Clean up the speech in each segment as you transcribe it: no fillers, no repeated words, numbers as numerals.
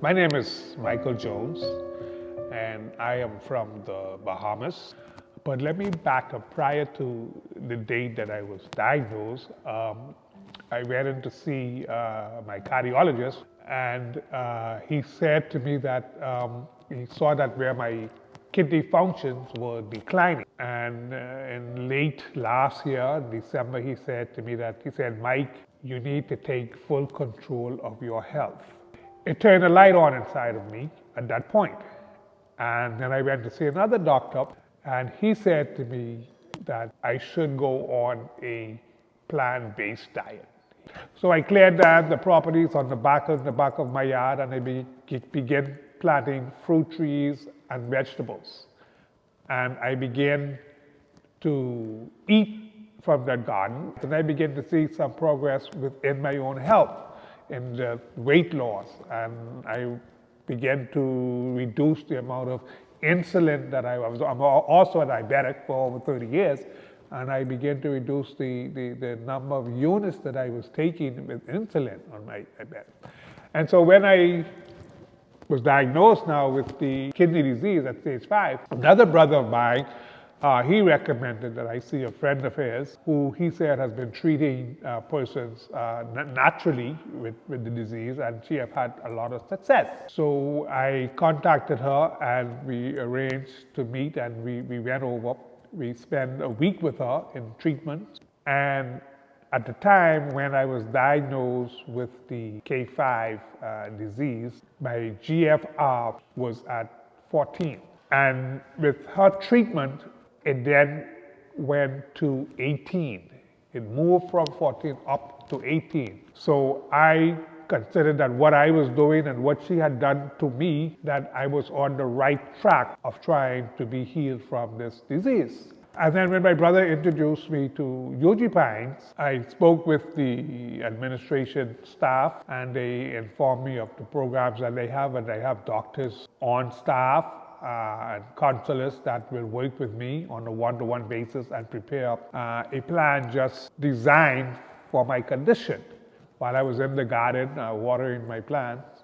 My name is Michael Jones, and I am from the Bahamas. But let me back up. Prior to the date that I was diagnosed, I went in to see my cardiologist, and he said to me that he saw that where my kidney functions were declining. And in late last year, December, he said to me that, Mike, you need to take full control of your health. It turned a light on inside of me at that point. And then I went to see another doctor, and he said to me that I should go on a plant-based diet. So I cleared down the properties on the back of my yard, and I began planting fruit trees and vegetables. And I began to eat from that garden, and I began to see some progress within my own health in the weight loss, and I began to reduce the amount of insulin that I'm also a diabetic for over 30 years, and I began to reduce the number of units that I was taking with insulin on my bed. And so when I was diagnosed now with the kidney disease at stage 5, another brother of mine, he recommended that I see a friend of his who he said has been treating persons naturally with the disease, and she have had a lot of success. So I contacted her, and we arranged to meet, and we went over. We spent a week with her in treatment, and at the time when I was diagnosed with the K5 disease, my GFR was at 14. And with her treatment, it then went to 18. It moved from 14 up to 18. So I considered that what I was doing and what she had done to me, that I was on the right track of trying to be healed from this disease. And then when my brother introduced me to Uchee Pines, I spoke with the administration staff, and they informed me of the programs that they have, and they have doctors on staff and counselors that will work with me on a one-to-one basis and prepare a plan just designed for my condition. While I was in the garden watering my plants,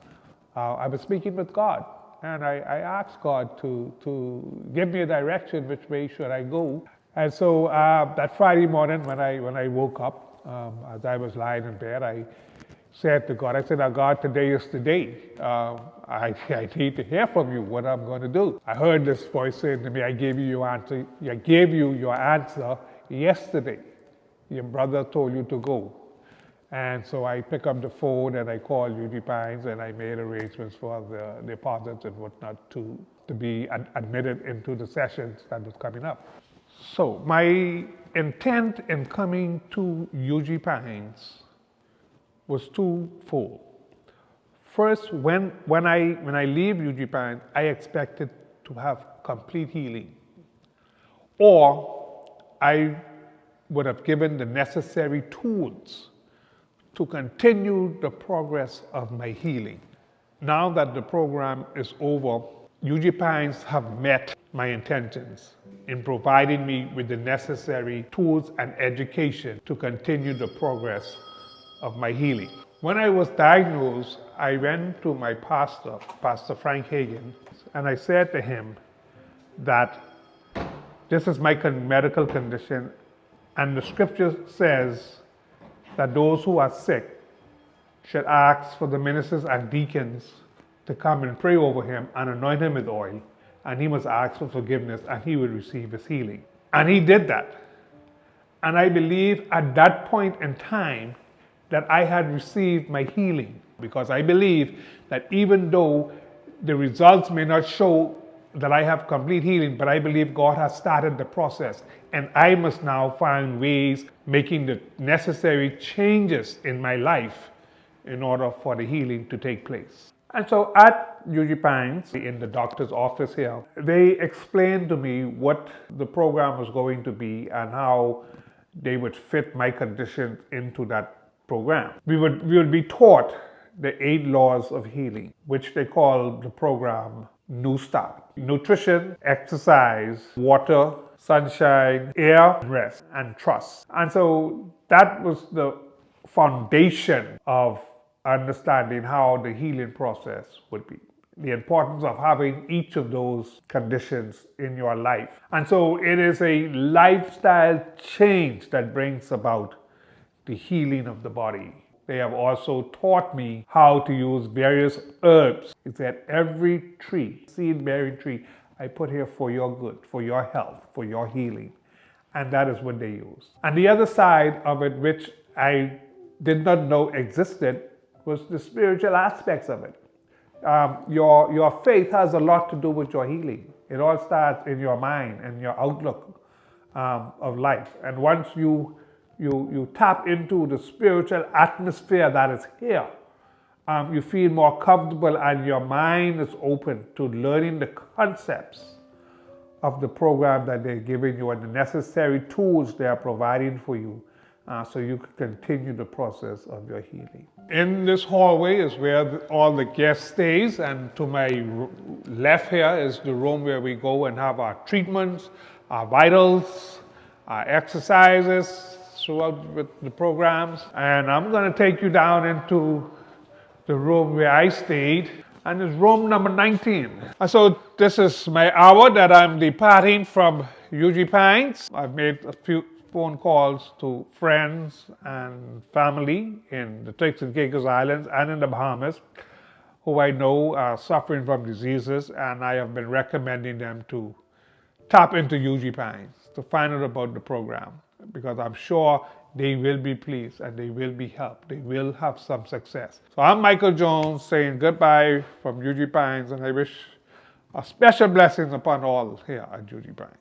I was speaking with God. And I asked God to give me a direction, which way should I go. And so that Friday morning when I woke up, as I was lying in bed, I said to God, now God, today is the day. I need to hear from you what I'm going to do. I heard this voice saying to me, I gave you your answer. I gave you your answer yesterday. Your brother told you to go. And so I picked up the phone and I called Uchee Pines, and I made arrangements for the deposits and whatnot to be admitted into the sessions that was coming up. So my intent in coming to Uchee Pines was twofold. First, when I leave Uchee Pines, I expected to have complete healing, or I would have given the necessary tools to continue the progress of my healing. Now that the program is over, Uchee Pines have met my intentions in providing me with the necessary tools and education to continue the progress of my healing. When I was diagnosed, I went to my pastor, Pastor Frank Hagen, and I said to him that this is my medical condition, and the scripture says that those who are sick should ask for the ministers and deacons to come and pray over him and anoint him with oil, and he must ask for forgiveness, and he will receive his healing. And he did that. And I believe at that point in time that I had received my healing, because I believe that even though the results may not show that I have complete healing, but I believe God has started the process, and I must now find ways making the necessary changes in my life in order for the healing to take place. And so at Uchee Pines, in the doctor's office here, they explained to me what the program was going to be and how they would fit my condition into that program. We would be taught the 8 laws of healing, which they call the program New Start. Nutrition, exercise, water, sunshine, air, rest, and trust. And so that was the foundation of understanding how the healing process would be, the importance of having each of those conditions in your life. And so it is a lifestyle change that brings about the healing of the body. They have also taught me how to use various herbs. It said every tree, seed-bearing tree, I put here for your good, for your health, for your healing. And that is what they use. And the other side of it, which I did not know existed, was the spiritual aspects of it. Your faith has a lot to do with your healing. It all starts in your mind and your outlook of life. And once you tap into the spiritual atmosphere that is here, you feel more comfortable and your mind is open to learning the concepts of the program that they're giving you and the necessary tools they are providing for you, so you can continue the process of your healing. In this hallway is where all the guests stays, and to my left here is the room where we go and have our treatments, our vitals, our exercises throughout the programs. And I'm going to take you down into the room where I stayed, and it's room number 19. And so this is my hour that I'm departing from Uchee Pines. I've made a few phone calls to friends and family in the Turks and Caicos Islands and in the Bahamas who I know are suffering from diseases, and I have been recommending them to tap into Uchee Pines to find out about the program, because I'm sure they will be pleased and they will be helped. They will have some success. So I'm Michael Jones saying goodbye from Uchee Pines, and I wish a special blessing upon all here at Uchee Pines.